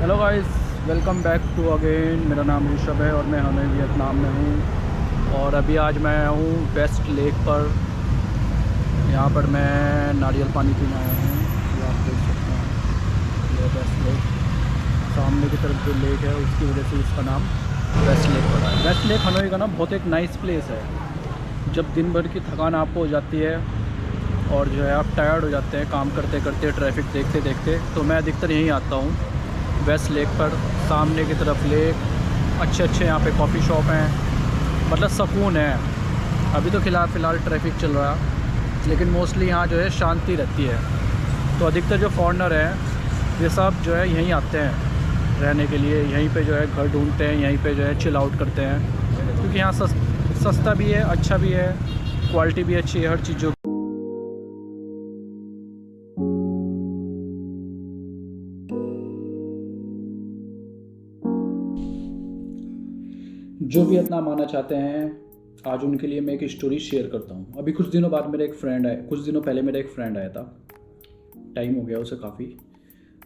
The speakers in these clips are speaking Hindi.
Hello guys, welcome back to again. मेरा नाम ऋषभ है और मैं हमें वियतनाम में हूँ। और अभी आज मैं हूँ वेस्ट लेक पर। यहाँ पर मैं नारियल पानी पीने आया हूँ। ये आप देख सकते हैं, ये वेस्ट लेक। सामने की तरफ जो लेक है उसकी वजह से इसका नाम वेस्ट लेक पड़ा है। वेस्ट लेक हनोई का ना बहुत एक नाइस प्लेस है। जब दिन भर की थकान आपको हो जाती है और जो है आप टायर्ड हो जाते हैं काम करते करते, ट्रैफिक देखते देखते, तो मैं अधिकतर यहीं आता हूँ वेस्ट लेक पर। सामने की तरफ लेक, अच्छे यहाँ पे कॉफ़ी शॉप हैं, मतलब सुकून है। अभी तो फ़िलहाल ट्रैफिक चल रहा है, लेकिन मोस्टली यहाँ जो है शांति रहती है। तो अधिकतर जो फॉरेनर हैं ये सब जो है यहीं आते हैं रहने के लिए। यहीं पे जो है घर ढूंढते हैं, यहीं पे जो है चिल आउट करते हैं, क्योंकि यहाँ सस्ता भी है, अच्छा भी है, क्वालिटी भी अच्छी है, हर चीज़ जो वियतनाम आना चाहते हैं। आज उनके लिए मैं एक स्टोरी शेयर करता हूँ। अभी कुछ दिनों पहले मेरा एक फ्रेंड आया था। टाइम हो गया उसे काफ़ी,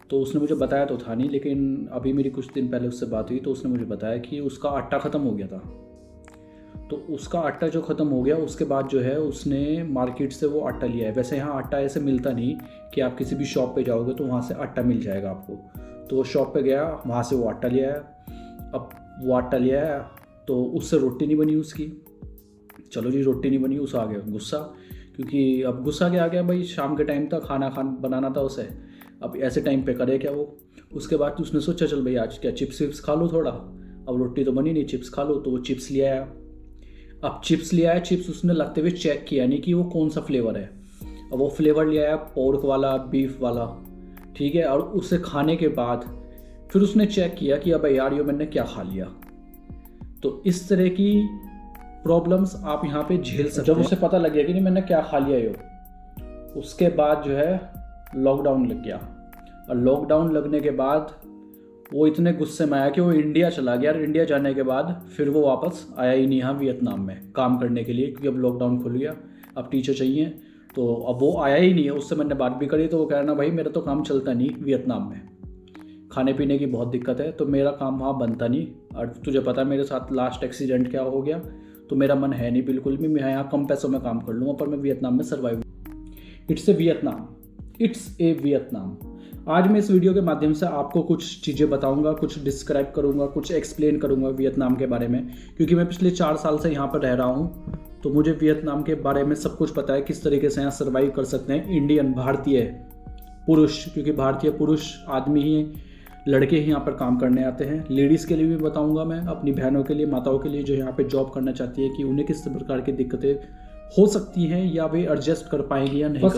तो उसने मुझे बताया तो था नहीं, लेकिन अभी मेरी कुछ दिन पहले उससे बात हुई तो उसने मुझे बताया कि उसका आटा ख़त्म हो गया था। तो उसका आटा जो ख़त्म हो गया उसके बाद जो है उसने मार्केट से वो आटा लिया है। वैसे यहाँ आटा ऐसे मिलता नहीं कि आप किसी भी शॉप पे जाओगे तो वहाँ से आटा मिल जाएगा आपको। तो वो शॉप पे गया, वहाँ से वो आटा लिया है। अब वो आटा लिया है तो उससे रोटी नहीं बनी उसकी। चलो जी, रोटी नहीं बनी, उसे आ गया गुस्सा, क्योंकि अब गुस्सा क्या आ गया भाई, शाम के टाइम तक खाना बनाना था उसे। अब ऐसे टाइम पे करे क्या वो। उसके बाद उसने सोचा चल भाई आज क्या चिप्स विप्स खा लो थोड़ा। अब रोटी तो बनी नहीं, चिप्स खा लो। तो वो चिप्स लिया है। अब चिप्स लिया है, चिप्स उसने लगते हुए चेक किया नहीं कि वो कौन सा फ्लेवर है। अब वो फ्लेवर लिया है पोर्क वाला, बीफ वाला, ठीक है। और उसे खाने के बाद फिर उसने चेक किया कि अब यार ये मैंने क्या खा लिया। तो इस तरह की प्रॉब्लम्स आप यहाँ पे झेल सकते हैं। जब उसे पता लग गया कि नहीं मैंने क्या खा लिया ये, उसके बाद जो है लॉकडाउन लग गया। और लॉकडाउन लगने के बाद वो इतने गुस्से में आया कि वो इंडिया चला गया। और इंडिया जाने के बाद फिर वो वापस आया ही नहीं यहाँ वियतनाम में काम करने के लिए, क्योंकि अब लॉकडाउन खुल गया, अब टीचर चाहिए। तो अब वो आया ही नहीं है। उससे मैंने बात भी करी तो वो कह रहा ना भाई मेरा तो काम चलता नहीं वियतनाम में, खाने पीने की बहुत दिक्कत है, तो मेरा काम वहाँ बनता नहीं। और तुझे पता है मेरे साथ लास्ट एक्सीडेंट क्या हो गया, तो मेरा मन है नहीं बिल्कुल भी मैं यहाँ कम पैसों में काम कर लूँगा, पर मैं वियतनाम में सर्वाइव। It's a Vietnam. आज मैं इस वीडियो के माध्यम से आपको कुछ चीज़ें बताऊंगा, कुछ डिस्क्राइब करूंगा, कुछ एक्सप्लेन करूंगा वियतनाम के बारे में, क्योंकि मैं पिछले 4 साल से यहाँ पर रह रहा हूँ। तो मुझे वियतनाम के बारे में सब कुछ पता है, किस तरीके से यहाँ सर्वाइव कर सकते हैं इंडियन भारतीय पुरुष, क्योंकि भारतीय पुरुष आदमी ही, लड़के ही यहाँ पर काम करने आते हैं। लेडीज़ के लिए भी बताऊंगा मैं, अपनी बहनों के लिए, माताओं के लिए जो यहाँ पे जॉब करना चाहती है, कि उन्हें किस प्रकार की दिक्कतें हो सकती हैं या वे एडजस्ट कर पाएंगे या नहीं।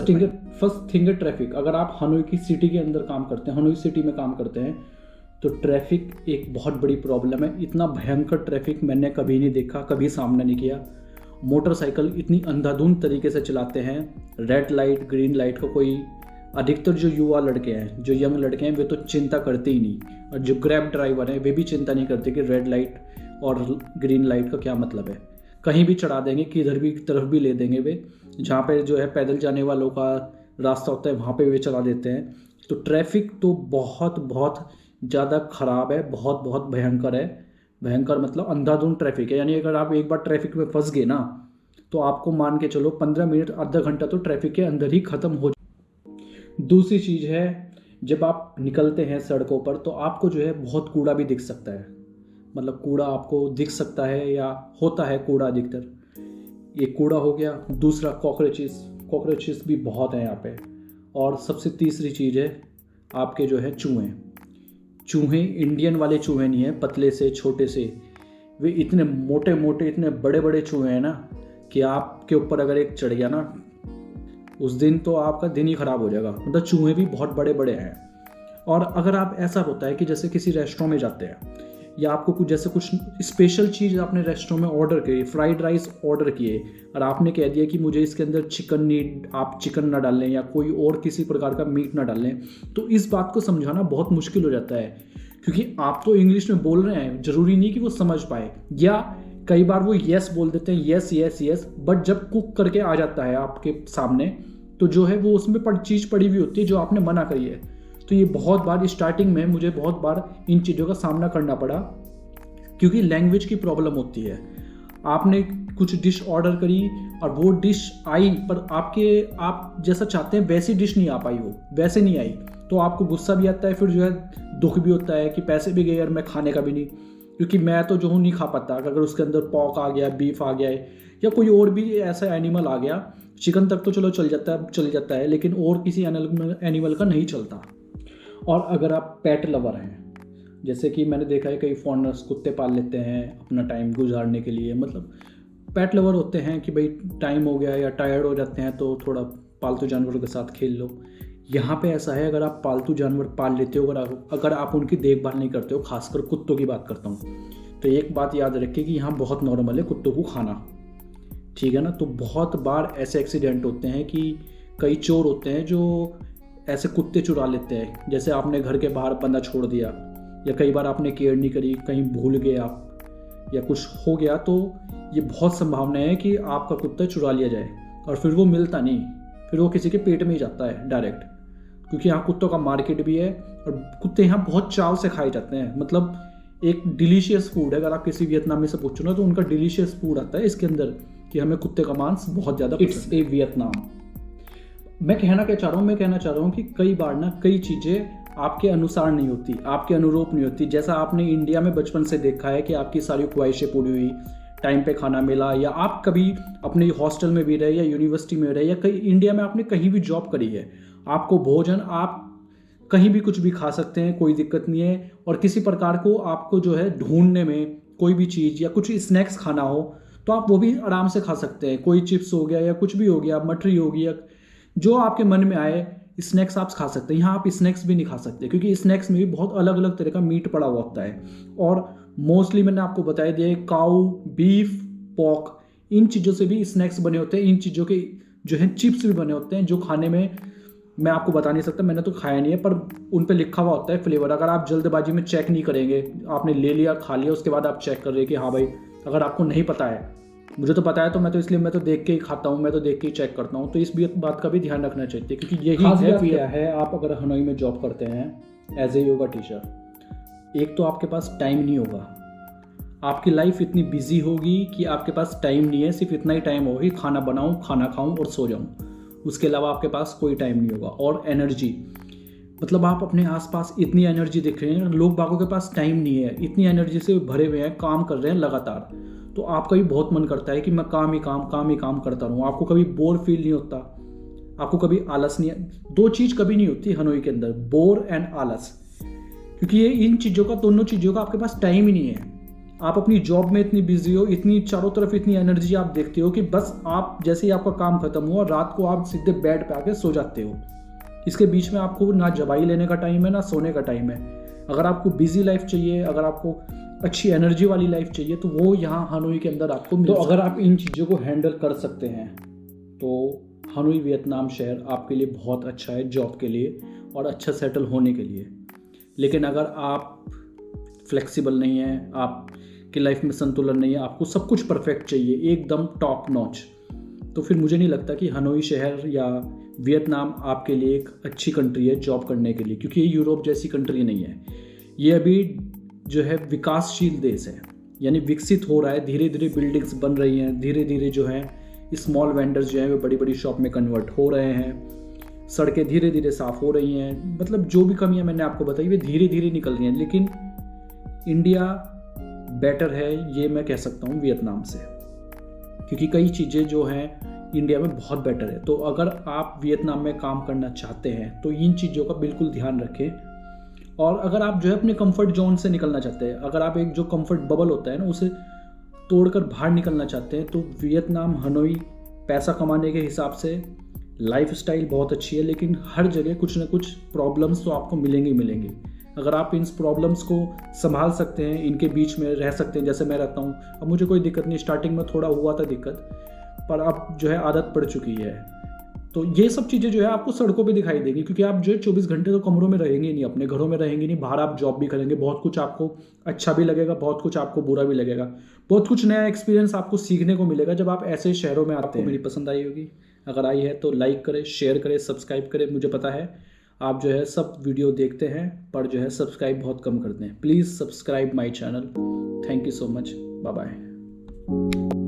First thing traffic. अगर आप हनोई की सिटी के अंदर काम करते हैं, हनोई सिटी में काम करते हैं, तो ट्रैफिक एक बहुत बड़ी प्रॉब्लम है। इतना भयंकर ट्रैफिक मैंने कभी नहीं देखा, कभी सामना नहीं किया। मोटरसाइकिल इतनी अंधाधुंध तरीके से चलाते हैं, रेड लाइट ग्रीन लाइट को कोई, अधिकतर जो युवा लड़के हैं, जो यंग लड़के हैं, वे तो चिंता करते ही नहीं। और जो ग्रैब ड्राइवर हैं वे भी चिंता नहीं करते कि रेड लाइट और ग्रीन लाइट का क्या मतलब है। कहीं भी चढ़ा देंगे, किधर भी तरफ भी ले देंगे वे। जहाँ पे जो है पैदल जाने वालों का रास्ता होता है वहाँ पे वे चला देते हैं। तो ट्रैफिक तो बहुत बहुत ज़्यादा ख़राब है, बहुत बहुत भयंकर है। भयंकर मतलब अंधाधुंध ट्रैफिक है। यानी अगर आप एक बार ट्रैफिक में फंस गए ना, तो आपको मान के चलो 15 मिनट आधा घंटा तो ट्रैफिक के अंदर ही ख़त्म हो। दूसरी चीज़ है, जब आप निकलते हैं सड़कों पर तो आपको जो है बहुत कूड़ा भी दिख सकता है। मतलब कूड़ा आपको दिख सकता है या होता है कूड़ा अधिकतर, ये कूड़ा हो गया। दूसरा कॉकरोचेस भी बहुत हैं यहाँ पे। और सबसे तीसरी चीज़ है आपके जो है चूहे इंडियन वाले चूहे नहीं हैं, पतले से छोटे से, वे इतने मोटे मोटे इतने बड़े बड़े चूहे हैं ना कि आपके ऊपर अगर एक चढ़ गया ना, उस दिन तो आपका दिन ही ख़राब हो जाएगा। मतलब चूहे भी बहुत बड़े बड़े हैं। और अगर आप, ऐसा होता है कि जैसे किसी रेस्टोरेंट में जाते हैं या आपको कुछ स्पेशल चीज़ आपने रेस्टोरेंट में ऑर्डर करी, फ्राइड राइस ऑर्डर किए, और आपने कह दिया कि मुझे इसके अंदर आप चिकन ना डालें या कोई और किसी प्रकार का मीट ना डालें, तो इस बात को समझाना बहुत मुश्किल हो जाता है, क्योंकि आप तो इंग्लिश में बोल रहे हैं, ज़रूरी नहीं कि वो समझ पाए। या कई बार वो येस बोल देते हैं, येस येस येस, बट जब कुक करके आ जाता है आपके सामने तो जो है वो उसमें चीज़ पड़ी हुई होती है जो आपने मना करी है। तो तो ये बहुत बार स्टार्टिंग में मुझे बहुत बार इन चीज़ों का सामना करना पड़ा, क्योंकि लैंग्वेज की प्रॉब्लम होती है। आपने कुछ डिश ऑर्डर करी और वो डिश आई, पर आप जैसा चाहते हैं वैसी डिश नहीं आ पाई, वो वैसे नहीं आई, तो आपको गुस्सा भी आता है, फिर जो है दुख भी होता है कि पैसे भी गए और मैं खाने का भी नहीं, क्योंकि मैं तो जो हूँ नहीं खा पाता। अगर उसके अंदर पॉक आ गया, बीफ आ गया है, या कोई और भी ऐसा एनिमल आ गया, चिकन तक तो चलो चल जाता है, लेकिन और किसी एनिमल का नहीं चलता। और अगर आप पेट लवर हैं, जैसे कि मैंने देखा है कई फॉरनर्स कुत्ते पाल लेते हैं अपना टाइम गुजारने के लिए, मतलब पेट लवर होते हैं कि भाई टाइम हो गया या टायर्ड हो जाते हैं तो थोड़ा पालतू जानवरों के साथ खेल लो। यहाँ पे ऐसा है, अगर आप पालतू जानवर पाल लेते हो, अगर आप उनकी देखभाल नहीं करते हो, खासकर कुत्तों की बात करता हूँ, तो एक बात याद रखिए कि यहाँ बहुत नॉर्मल है कुत्तों को खाना, ठीक है ना। तो बहुत बार ऐसे एक्सीडेंट होते हैं कि कई चोर होते हैं जो ऐसे कुत्ते चुरा लेते हैं, जैसे आपने घर के बाहर बंदा छोड़ दिया, या कई बार आपने केयर नहीं करी, कहीं भूल गए आप या कुछ हो गया, तो ये बहुत संभावना है कि आपका कुत्ता चुरा लिया जाए और फिर वो मिलता नहीं, फिर वो किसी के पेट में ही जाता है डायरेक्ट, क्योंकि यहाँ कुत्तों का मार्केट भी है और कुत्ते यहाँ बहुत चाव से खाए जाते हैं। मतलब एक डिलीशियस फूड है, अगर आप किसी वियतनामी से पूछो ना तो उनका डिलीशियस फूड आता है इसके अंदर कि हमें कुत्ते का मांस बहुत ज़्यादा पसंद है। It's a Vietnam. मैं कहना चाह रहा हूँ कि कई बार ना कई चीज़ें आपके अनुसार नहीं होती, आपके अनुरूप नहीं होती। जैसा आपने इंडिया में बचपन से देखा है कि आपकी सारी ख्वाहिशें पूरी हुई, टाइम पे खाना मिला, या आप कभी अपने हॉस्टल में भी रहे या यूनिवर्सिटी में रहे या कहीं इंडिया में आपने कहीं भी जॉब करी है, आपको भोजन आप कहीं भी कुछ भी खा सकते हैं, कोई दिक्कत नहीं है। और किसी प्रकार को आपको जो है ढूंढने में कोई भी चीज़ या कुछ स्नैक्स खाना हो तो आप वो भी आराम से खा सकते हैं। कोई चिप्स हो गया या कुछ भी हो गया, मटरी हो गया, जो आपके मन में आए स्नैक्स आप खा सकते हैं। यहाँ आप स्नैक्स भी नहीं खा सकते, क्योंकि स्नैक्स में भी बहुत अलग अलग तरह का मीट पड़ा हुआ होता है। और मोस्टली मैंने आपको बताया दिया, काऊ, बीफ, पॉक, इन चीज़ों से भी स्नैक्स बने होते हैं। इन चीज़ों के जो है चिप्स भी बने होते हैं, जो खाने में मैं आपको बता नहीं सकता, मैंने तो खाया नहीं है, पर उन पे लिखा हुआ होता है फ्लेवर। अगर आप जल्दबाजी में चेक नहीं करेंगे, आपने ले लिया खा लिया, उसके बाद आप चेक कर रहे हैं कि हाँ भाई, अगर आपको नहीं पता है, मुझे तो पता है, तो मैं तो देख के ही खाता हूँ, मैं तो देख के ही चेक करता हूँ। तो इस बात का भी ध्यान रखना चाहिए, क्योंकि यही है आप अगर हनोई में जॉब करते हैं एज ए योगा टीचर, एक तो आपके पास टाइम नहीं होगा, आपकी लाइफ इतनी बिजी होगी कि आपके पास टाइम नहीं है, सिर्फ इतना ही टाइम होगा कि खाना बनाऊँ, खाना खाऊँ और सो जाऊँ, उसके अलावा आपके पास कोई टाइम नहीं होगा। और एनर्जी, मतलब आप अपने आसपास इतनी एनर्जी देख रहे हैं, लोग बागों के पास टाइम नहीं है, इतनी एनर्जी से भरे हुए हैं, काम कर रहे हैं लगातार, तो आपका भी बहुत मन करता है कि मैं काम ही काम करता रहूँ। आपको कभी बोर फील नहीं होता, आपको कभी आलस नहीं, दो चीज़ कभी नहीं होती हनोई के अंदर, बोर एंड आलस, क्योंकि ये इन चीज़ों का, दोनों चीज़ों का आपके पास टाइम ही नहीं है। आप अपनी जॉब में इतनी बिजी हो, इतनी चारों तरफ इतनी एनर्जी आप देखते हो कि बस आप जैसे ही आपका काम खत्म हुआ, रात को आप सीधे बेड पे आके सो जाते हो। इसके बीच में आपको ना दवाई लेने का टाइम है, ना सोने का टाइम है। अगर आपको बिजी लाइफ चाहिए, अगर आपको अच्छी एनर्जी वाली लाइफ चाहिए, तो वो यहाँ हनोई के अंदर आपको मिल सकता है। तो अगर आप इन चीज़ों को हैंडल कर सकते हैं तो हनोई वियतनाम शहर आपके लिए बहुत अच्छा है जॉब के लिए और अच्छा सेटल होने के लिए। लेकिन अगर आप फ्लेक्सिबल नहीं हैं, आपकी लाइफ में संतुलन नहीं है, आपको सब कुछ परफेक्ट चाहिए, एकदम टॉप नॉच, तो फिर मुझे नहीं लगता कि हनोई शहर या वियतनाम आपके लिए एक अच्छी कंट्री है जॉब करने के लिए, क्योंकि ये यूरोप जैसी कंट्री नहीं है। ये अभी जो है विकासशील देश है, यानी विकसित हो रहा है, धीरे धीरे बिल्डिंग्स बन रही हैं, धीरे धीरे जो है स्मॉल वेंडर्स जो हैं वो बड़ी बड़ी शॉप में कन्वर्ट हो रहे हैं, सड़कें धीरे धीरे साफ़ हो रही हैं, मतलब जो भी कमियां मैंने आपको बताई वे धीरे धीरे निकल रही हैं। लेकिन इंडिया बेटर है, ये मैं कह सकता हूँ वियतनाम से, क्योंकि कई चीज़ें जो हैं इंडिया में बहुत बेटर है। तो अगर आप वियतनाम में काम करना चाहते हैं तो इन चीज़ों का बिल्कुल ध्यान रखें। और अगर आप जो है अपने कंफर्ट जोन से निकलना चाहते हैं, अगर आप एक जो कंफर्ट बबल होता है ना उसे तोड़कर बाहर निकलना चाहते हैं, तो वियतनाम, हनोई पैसा कमाने के हिसाब से लाइफस्टाइल बहुत अच्छी है, लेकिन हर जगह कुछ ना कुछ प्रॉब्लम्स तो आपको मिलेंगी। अगर आप इन प्रॉब्लम्स को संभाल सकते हैं, इनके बीच में रह सकते हैं, जैसे मैं रहता हूँ, अब मुझे कोई दिक्कत नहीं, स्टार्टिंग में थोड़ा हुआ था दिक्कत, पर अब जो है आदत पड़ चुकी है। तो ये सब चीज़ें जो है आपको सड़कों पे दिखाई देगी, क्योंकि आप जो है 24 घंटे तो कमरों में रहेंगे नहीं, अपने घरों में रहेंगे नहीं, बाहर आप जॉब भी करेंगे, बहुत कुछ आपको अच्छा भी लगेगा, बहुत कुछ आपको बुरा भी लगेगा, बहुत कुछ नया एक्सपीरियंस आपको सीखने को मिलेगा जब आप ऐसे शहरों में आते हैं। मेरी पसंद आई होगी, अगर आई है तो लाइक करें, शेयर करें, सब्सक्राइब करें, मुझे पता है आप जो है सब वीडियो देखते हैं पर जो है सब्सक्राइब बहुत कम करते हैं। Please subscribe my channel. Thank you so much. Bye bye.